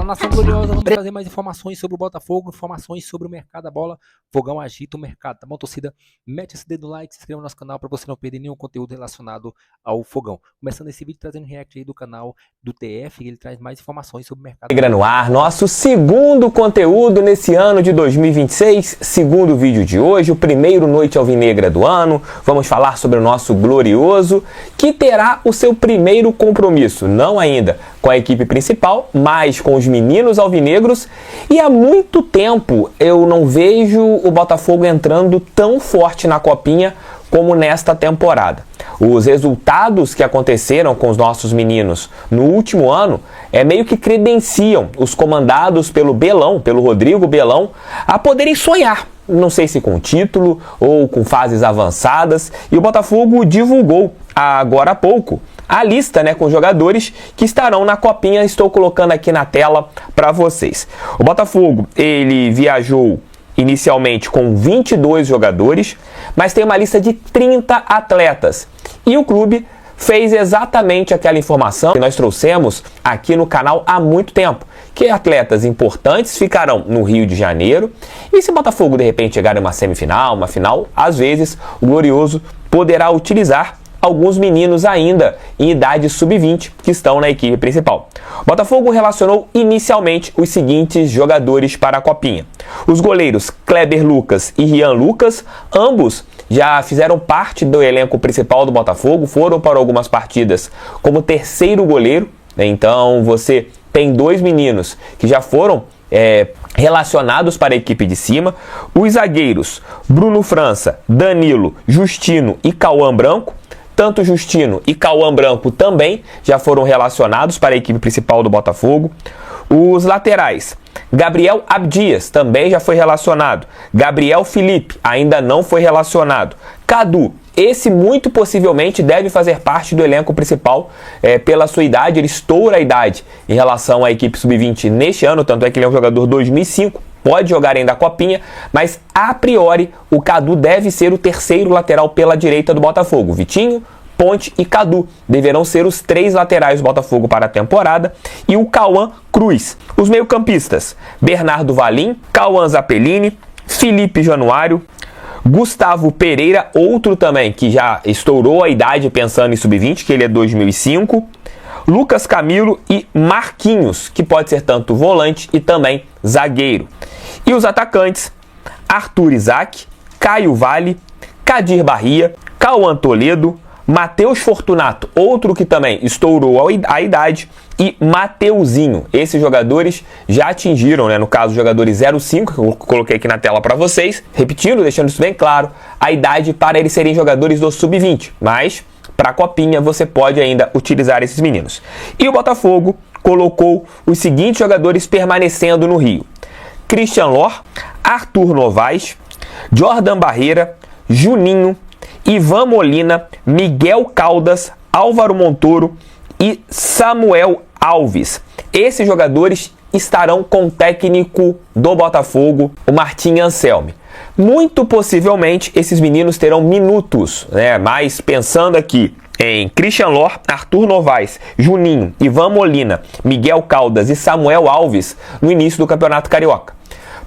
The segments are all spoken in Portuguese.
Fala, nação gloriosa, vamos trazer mais informações sobre o Botafogo, informações sobre o mercado da bola. Fogão agita o mercado, tá bom, torcida? Mete esse dedo no like, se inscreva no nosso canal para você não perder nenhum conteúdo relacionado ao Fogão. Começando esse vídeo trazendo um react aí do canal do TF, ele traz mais informações sobre o mercado. No ar, nosso segundo conteúdo nesse ano de 2026, segundo vídeo de hoje, o primeiro Noite Alvinegra do ano. Vamos falar sobre o nosso glorioso, que terá o seu primeiro compromisso, não ainda com a equipe principal, mas com os meninos alvinegros. E há muito tempo eu não vejo o Botafogo entrando tão forte na Copinha como nesta temporada. Os resultados que aconteceram com os nossos meninos no último ano meio que credenciam os comandados pelo Belão, pelo Rodrigo Belão, a poderem sonhar. Não sei se com título ou com fases avançadas. E o Botafogo divulgou agora há pouco a lista, com jogadores que estarão na Copinha. Estou colocando aqui na tela para vocês. O Botafogo, ele viajou inicialmente com 22 jogadores, mas tem uma lista de 30 atletas. E o clube fez exatamente aquela informação que nós trouxemos aqui no canal há muito tempo, que atletas importantes ficarão no Rio de Janeiro, e se o Botafogo de repente chegar em uma semifinal, uma final, às vezes o Glorioso poderá utilizar alguns meninos ainda em idade sub-20 que estão na equipe principal. O Botafogo relacionou inicialmente os seguintes jogadores para a Copinha. Os goleiros Kleber Lucas e Rian Lucas, ambos já fizeram parte do elenco principal do Botafogo, foram para algumas partidas como terceiro goleiro, então você tem dois meninos que já foram relacionados para a equipe de cima. Os zagueiros Bruno França, Danilo, Justino e Cauã Branco. Tanto Justino e Cauã Branco também já foram relacionados para a equipe principal do Botafogo. Os laterais, Gabriel Abdias também já foi relacionado. Gabriel Felipe ainda não foi relacionado. Cadu, esse muito possivelmente deve fazer parte do elenco principal pela sua idade. Ele estoura a idade em relação à equipe sub-20 neste ano, tanto é que ele é um jogador 2005. Pode jogar ainda a Copinha, mas a priori o Cadu deve ser o terceiro lateral pela direita do Botafogo. Vitinho, Ponte e Cadu deverão ser os três laterais do Botafogo para a temporada, e o Cauã Cruz. Os meio-campistas, Bernardo Valim, Cauã Zappellini, Felipe Januário, Gustavo Pereira, outro também que já estourou a idade pensando em sub-20, que ele é 2005, Lucas Camilo e Marquinhos, que pode ser tanto volante e também zagueiro. E os atacantes, Arthur Isaac, Caio Vale, Kadir Bahia, Cauã Toledo, Matheus Fortunato, outro que também estourou a idade, e Mateuzinho. Esses jogadores já atingiram, no caso, jogadores 05, que eu coloquei aqui na tela para vocês, repetindo, deixando isso bem claro, a idade para eles serem jogadores do sub-20, mas para a Copinha você pode ainda utilizar esses meninos. E o Botafogo colocou os seguintes jogadores permanecendo no Rio: Christian Lor, Arthur Novaes, Jordan Barreira, Juninho, Ivan Molina, Miguel Caldas, Álvaro Montoro e Samuel Alves. Esses jogadores estarão com o técnico do Botafogo, o Martim Anselmi. Muito possivelmente esses meninos terão minutos, mas pensando aqui em Christian Lor, Arthur Novaes, Juninho, Ivan Molina, Miguel Caldas e Samuel Alves no início do Campeonato Carioca.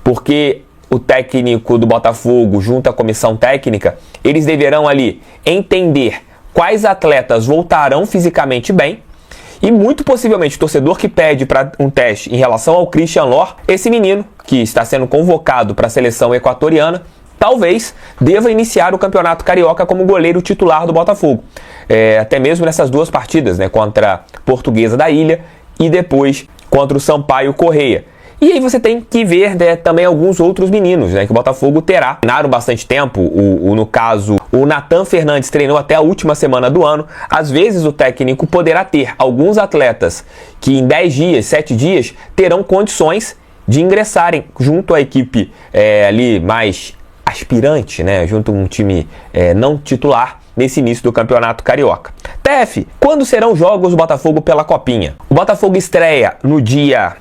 Porque o técnico do Botafogo, junto à comissão técnica, eles deverão ali entender quais atletas voltarão fisicamente bem. E muito possivelmente o torcedor que pede para um teste em relação ao Christian Lor, esse menino que está sendo convocado para a seleção equatoriana, talvez deva iniciar o Campeonato Carioca como goleiro titular do Botafogo. Até mesmo nessas duas partidas, contra a Portuguesa da Ilha e depois contra o Sampaio Correia. E aí você tem que ver também alguns outros meninos que o Botafogo terá. Treinaram bastante tempo, no caso, o Nathan Fernandes treinou até a última semana do ano. Às vezes o técnico poderá ter alguns atletas que em 10 dias, 7 dias, terão condições de ingressarem junto à equipe ali mais aspirante, junto a um time não titular nesse início do Campeonato Carioca. TF, quando serão os jogos do Botafogo pela Copinha? O Botafogo estreia no dia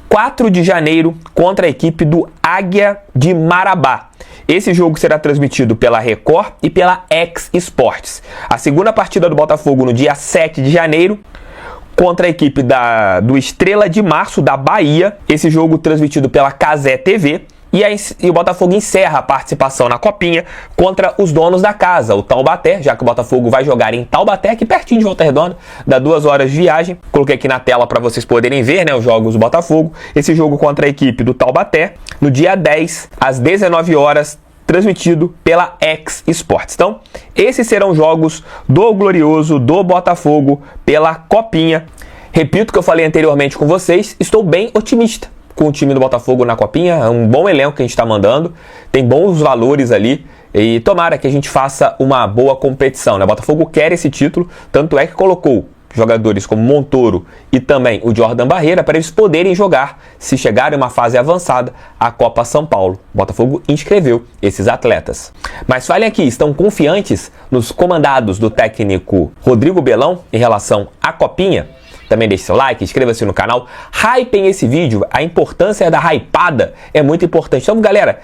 4 de janeiro contra a equipe do Águia de Marabá. Esse jogo será transmitido pela Record e pela X Sports. A segunda partida do Botafogo no dia 7 de janeiro contra a equipe do Estrela de Março, da Bahia. Esse jogo transmitido pela Cazé TV. E o Botafogo encerra a participação na Copinha contra os donos da casa, o Taubaté, já que o Botafogo vai jogar em Taubaté, aqui pertinho de Volta Redonda, dá 2 horas de viagem. Coloquei aqui na tela para vocês poderem ver, né, os jogos do Botafogo. Esse jogo contra a equipe do Taubaté, no dia 10, às 19 horas, transmitido pela X Sports. Então, esses serão jogos do Glorioso, do Botafogo, pela Copinha. Repito o que eu falei anteriormente com vocês, estou bem otimista com o time do Botafogo na Copinha. É um bom elenco que a gente está mandando, tem bons valores ali e tomara que a gente faça uma boa competição, né? O Botafogo quer esse título, tanto é que colocou jogadores como Montoro e também o Jordan Barreira para eles poderem jogar, se chegarem em uma fase avançada, a Copa São Paulo. O Botafogo inscreveu esses atletas. Mas falem aqui, estão confiantes nos comandados do técnico Rodrigo Belão em relação à Copinha? Também deixe seu like, inscreva-se no canal, hypem esse vídeo, a importância da hypada é muito importante. Então, galera,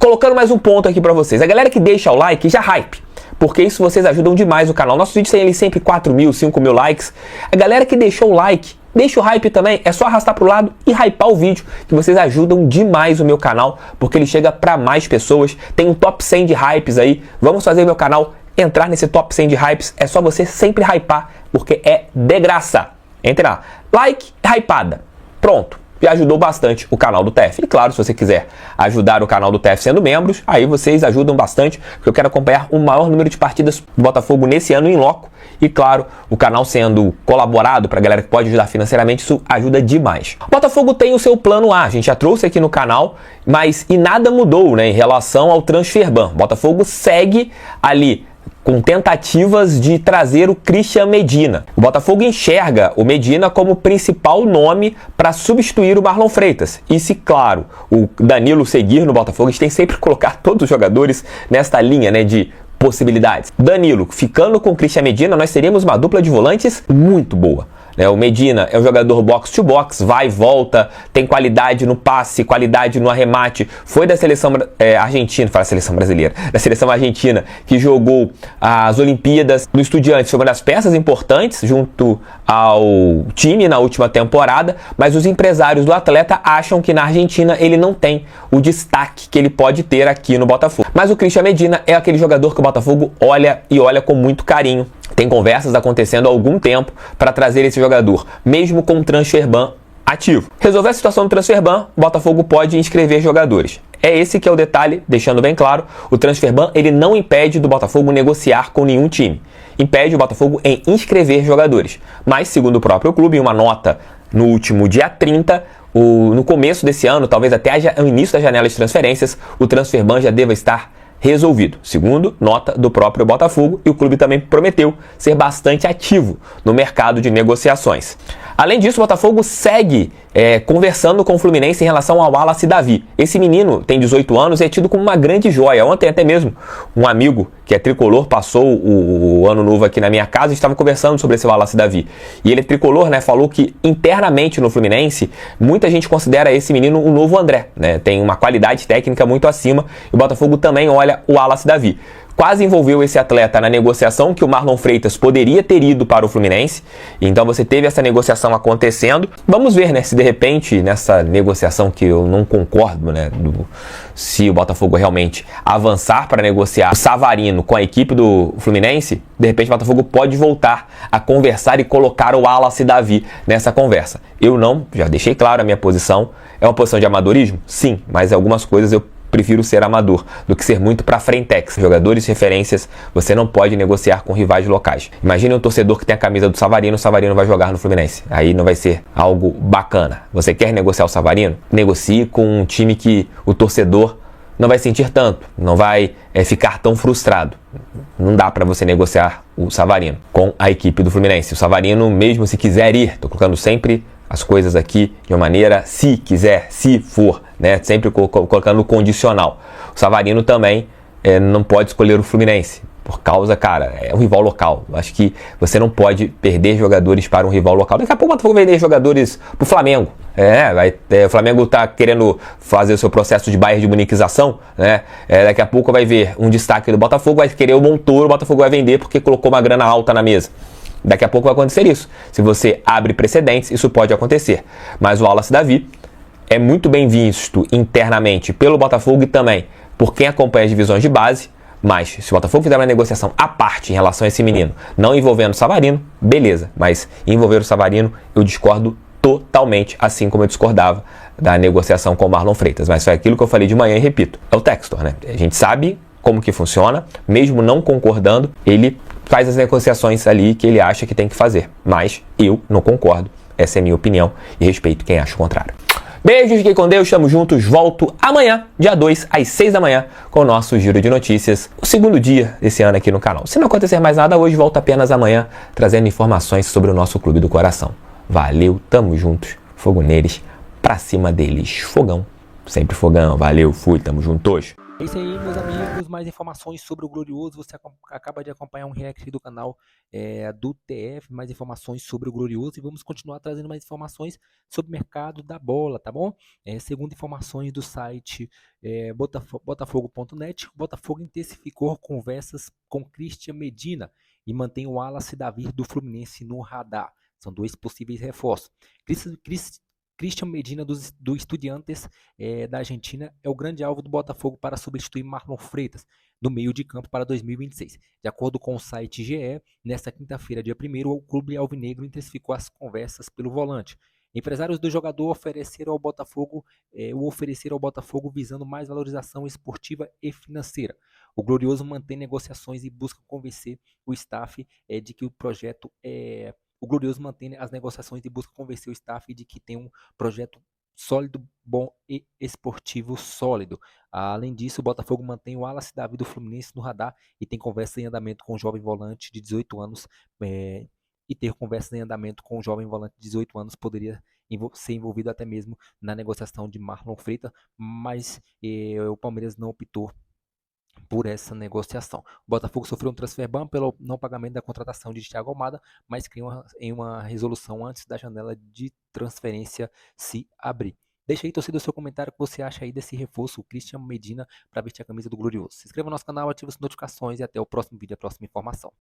colocando mais um ponto aqui pra vocês, a galera que deixa o like, já hype, porque isso vocês ajudam demais o canal. Nossos vídeos têm ali sempre 4.000, 5.000 likes. A galera que deixou o like, deixa o hype também, é só arrastar pro lado e hypar o vídeo, que vocês ajudam demais o meu canal, porque ele chega pra mais pessoas. Tem um top 100 de hypes aí, vamos fazer meu canal entrar nesse top 100 de hypes, é só você sempre hypar, porque é de graça. Entre lá, like, hypada, pronto, já ajudou bastante o canal do TF. E claro, se você quiser ajudar o canal do TF sendo membros, aí vocês ajudam bastante, porque eu quero acompanhar o maior número de partidas do Botafogo nesse ano em loco. E claro, o canal sendo colaborado para a galera que pode ajudar financeiramente, isso ajuda demais. O Botafogo tem o seu plano A, a gente já trouxe aqui no canal, mas e nada mudou, né, em relação ao Transferban. O Botafogo segue ali com tentativas de trazer o Christian Medina. O Botafogo enxerga o Medina como principal nome para substituir o Marlon Freitas. E se, claro, o Danilo seguir no Botafogo, a gente tem sempre que colocar todos os jogadores nesta linha, né, de possibilidades. Danilo ficando com o Christian Medina, nós teríamos uma dupla de volantes muito boa. O Medina é um jogador box to box, vai e volta, tem qualidade no passe, qualidade no arremate. Foi da seleção argentina, fala seleção brasileira, da seleção argentina, que jogou as Olimpíadas no Estudiantes. Foi uma das peças importantes junto ao time na última temporada, mas os empresários do atleta acham que na Argentina ele não tem o destaque que ele pode ter aqui no Botafogo. Mas o Christian Medina é aquele jogador que o Botafogo olha e olha com muito carinho. Tem conversas acontecendo há algum tempo para trazer esse jogador, mesmo com o Transferban ativo. Resolver a situação do Transferban, o Botafogo pode inscrever jogadores. É esse que é o detalhe, deixando bem claro, o Transferban ele não impede do Botafogo negociar com nenhum time. Impede o Botafogo em inscrever jogadores. Mas, segundo o próprio clube, em uma nota no último dia 30, no começo desse ano, talvez até o início da janela de transferências, o Transferban já deva estar resolvido, segundo nota do próprio Botafogo, e o clube também prometeu ser bastante ativo no mercado de negociações. Além disso, o Botafogo segue conversando com o Fluminense em relação ao Wallace Davi. Esse menino tem 18 anos e é tido como uma grande joia. Ontem até mesmo um amigo que é tricolor passou o ano novo aqui na minha casa e estava conversando sobre esse Wallace Davi. E ele é tricolor, né, falou que internamente no Fluminense muita gente considera esse menino um novo André, né? Tem uma qualidade técnica muito acima e o Botafogo também olha o Wallace Davi. Quase envolveu esse atleta na negociação que o Marlon Freitas poderia ter ido para o Fluminense. Então você teve essa negociação acontecendo. Vamos ver, né, se de repente nessa negociação que eu não concordo, né, se o Botafogo realmente avançar para negociar o Savarino com a equipe do Fluminense, de repente o Botafogo pode voltar a conversar e colocar o Wallace Davi nessa conversa. Eu não, já deixei claro a minha posição. É uma posição de amadorismo? Sim, mas algumas coisas eu prefiro ser amador do que ser muito pra frentex. Jogadores e referências você não pode negociar com rivais locais. Imagine um torcedor que tem a camisa do Savarino, o Savarino vai jogar no Fluminense. Aí não vai ser algo bacana. Você quer negociar o Savarino? Negocie com um time que o torcedor não vai sentir tanto, não vai ficar tão frustrado. Não dá para você negociar o Savarino com a equipe do Fluminense. O Savarino, mesmo se quiser ir, tô colocando sempre as coisas aqui de uma maneira, se quiser, se for, né? Sempre colocando condicional. O Savarino também não pode escolher o Fluminense, por causa, cara, é um rival local. Acho que você não pode perder jogadores para um rival local. Daqui a pouco o Botafogo vai vender jogadores pro Flamengo. O Flamengo tá querendo fazer o seu processo de Bayern de muniquização, né? Daqui a pouco vai ver um destaque do Botafogo, vai querer o Montoro, o Botafogo vai vender porque colocou uma grana alta na mesa. Daqui a pouco vai acontecer isso. Se você abre precedentes, isso pode acontecer. Mas o Wallace Davi é muito bem visto internamente pelo Botafogo e também por quem acompanha as divisões de base. Mas se o Botafogo fizer uma negociação à parte em relação a esse menino, não envolvendo o Savarino, beleza. Mas envolver o Savarino, eu discordo totalmente, assim como eu discordava da negociação com o Marlon Freitas. Mas foi aquilo que eu falei de manhã e repito. É o Textor, né? A gente sabe como que funciona, mesmo não concordando, ele faz as negociações ali que ele acha que tem que fazer. Mas eu não concordo. Essa é a minha opinião e respeito quem acha o contrário. Beijos, fiquem com Deus, estamos juntos. Volto amanhã, dia 2, às 6 da manhã, com o nosso Giro de Notícias, o segundo dia desse ano aqui no canal. Se não acontecer mais nada hoje, volto apenas amanhã, trazendo informações sobre o nosso Clube do Coração. Valeu, tamo juntos, fogo neles, pra cima deles, fogão, sempre fogão, valeu, fui, tamo juntos. É isso aí, meus amigos. Mais informações sobre o Glorioso. Você acaba de acompanhar um react do canal do TF. Mais informações sobre o Glorioso. E vamos continuar trazendo mais informações sobre o mercado da bola, tá bom? Segundo informações do site botafogo.net, o Botafogo intensificou conversas com Christian Medina e mantém o Wallace Davi do Fluminense no radar. São dois possíveis reforços. Christian Medina do Estudiantes da Argentina é o grande alvo do Botafogo para substituir Marlon Freitas no meio de campo para 2026. De acordo com o site GE, nesta quinta-feira, dia 1º, o clube alvinegro intensificou as conversas pelo volante. Empresários do jogador ofereceram ao Botafogo visando mais valorização esportiva e financeira. O Glorioso mantém negociações e busca convencer o staff de que o projeto é... O Glorioso mantém as negociações e busca convencer o staff de que tem um projeto sólido, bom e esportivo sólido. Além disso, o Botafogo mantém o Wallace Davi do Fluminense no radar e tem conversa em andamento com o jovem volante de 18 anos. E ter conversa em andamento com o jovem volante de 18 anos poderia ser envolvido até mesmo na negociação de Marlon Freitas, mas o Palmeiras não optou por essa negociação. O Botafogo sofreu um transfer ban pelo não pagamento da contratação de Thiago Almada, mas criou em uma resolução antes da janela de transferência se abrir. Deixa aí, torcida, o seu comentário, o que você acha aí desse reforço, o Christian Medina, para vestir a camisa do Glorioso. Se inscreva no nosso canal, ative as notificações e até o próximo vídeo, a próxima informação.